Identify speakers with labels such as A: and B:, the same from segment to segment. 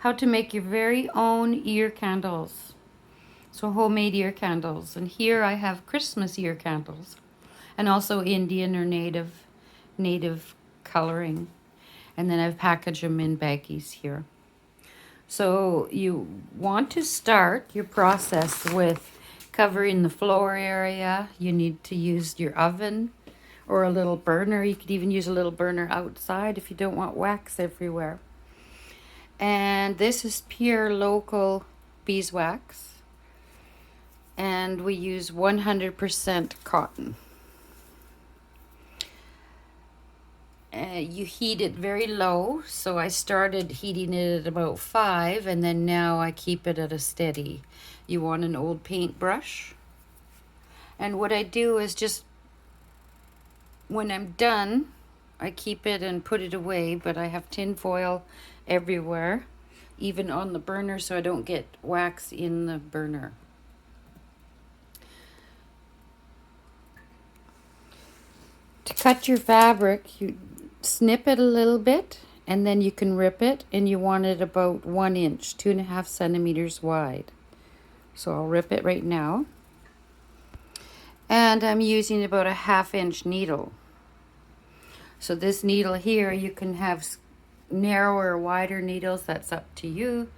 A: how to make your very own ear candles. So homemade ear candles. And here I have Christmas ear candles and also Indian or native coloring. And then I've packaged them in baggies here. So you want to start your process with covering the floor area. You need to use your oven or a little burner. You could even use a little burner outside if you don't want wax everywhere. And this is pure local beeswax. And we use 100% cotton. You heat it very low, so I started heating it at about 5, and then now I keep it at a steady. You want an old paintbrush, and what I do is just when I'm done, I keep it and put it away, but I have tin foil everywhere, even on the burner, so I don't get wax in the burner. To cut your fabric, you snip it a little bit, and then you can rip it, and you want it about 1 inch, 2.5 centimeters wide. So I'll rip it right now. And I'm using about a 1/2 inch needle. So this needle here, you can have narrower or wider needles, that's up to you.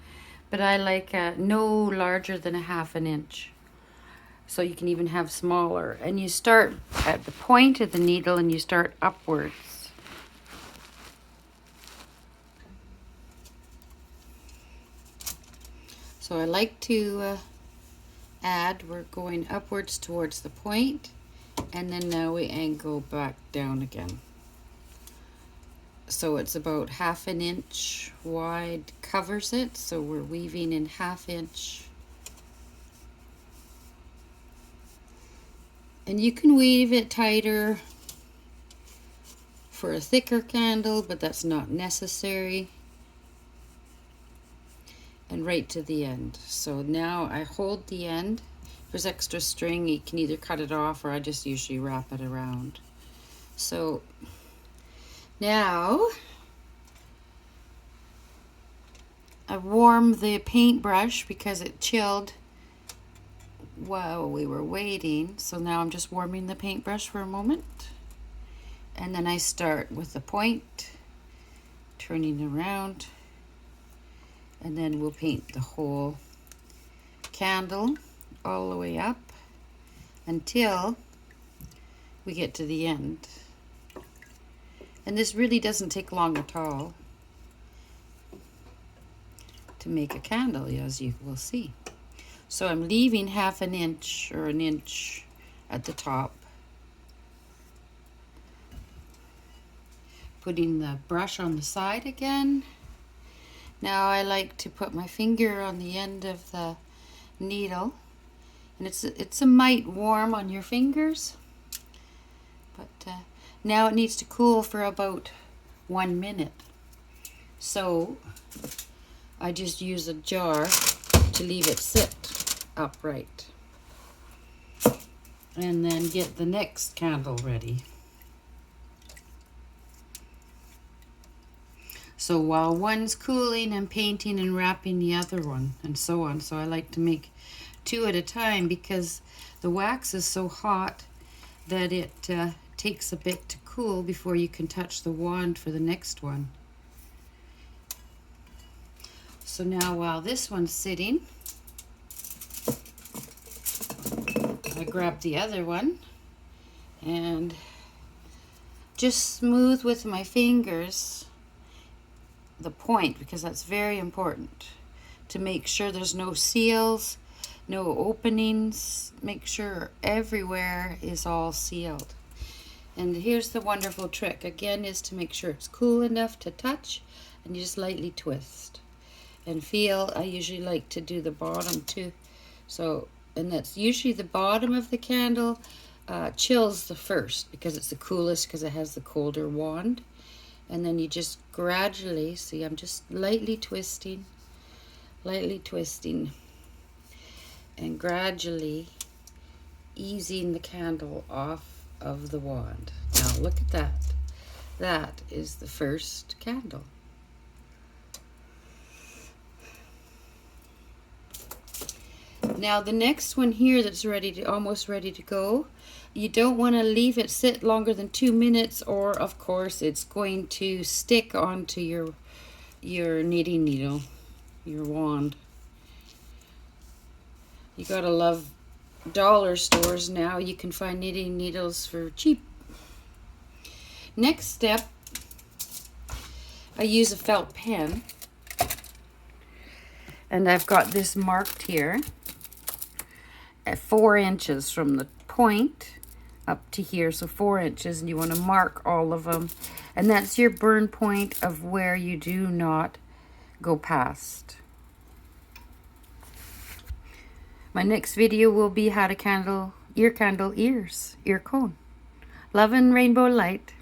A: But I like no larger than a 1/2 inch. So you can even have smaller. And you start at the point of the needle and you start upwards. So I like to add, we're going upwards towards the point, and then now we angle back down again. So it's about 1/2 inch wide, covers it, so we're weaving in 1/2 inch. And you can weave it tighter for a thicker candle, but that's not necessary. And right to the end. So now I hold the end. If there's extra string, you can either cut it off, or I just usually wrap it around. So now I warmed the paintbrush because it chilled while we were waiting. So now I'm just warming the paintbrush for a moment. And then I start with the point, turning around, and then we'll paint the whole candle all the way up until we get to the end. And this really doesn't take long at all to make a candle, as you will see. So I'm leaving 1/2 inch or 1 inch at the top. Putting the brush on the side again. Now I like to put my finger on the end of the needle, and it's a mite warm on your fingers, but now it needs to cool for about 1 minute. So I just use a jar to leave it sit upright, and then get the next candle ready. So while one's cooling, I'm painting and wrapping the other one, and so on. So I like to make 2 at a time because the wax is so hot that it takes a bit to cool before you can touch the wand for the next one. So now while this one's sitting, I grab the other one and just smooth with my fingers the point, because that's very important to make sure there's no seals, no openings. Make sure everywhere is all sealed. And here's the wonderful trick again, is to make sure it's cool enough to touch, and you just lightly twist and feel. I usually like to do the bottom too. So, and that's usually the bottom of the candle chills the first because it's the coolest, because it has the colder wand. And then you just gradually, see, I'm just lightly twisting, and gradually easing the candle off of the wand. Now look at that. That is the first candle. Now the next one here that's almost ready to go, you don't want to leave it sit longer than 2 minutes, or of course it's going to stick onto your knitting needle, your wand. You gotta love dollar stores now. You can find knitting needles for cheap. Next step, I use a felt pen, and I've got this marked here at 4 inches from the point up to here, so 4 inches, and you want to mark all of them, and that's your burn point of where you do not go past. My next video will be how to ear cone. Love and rainbow light.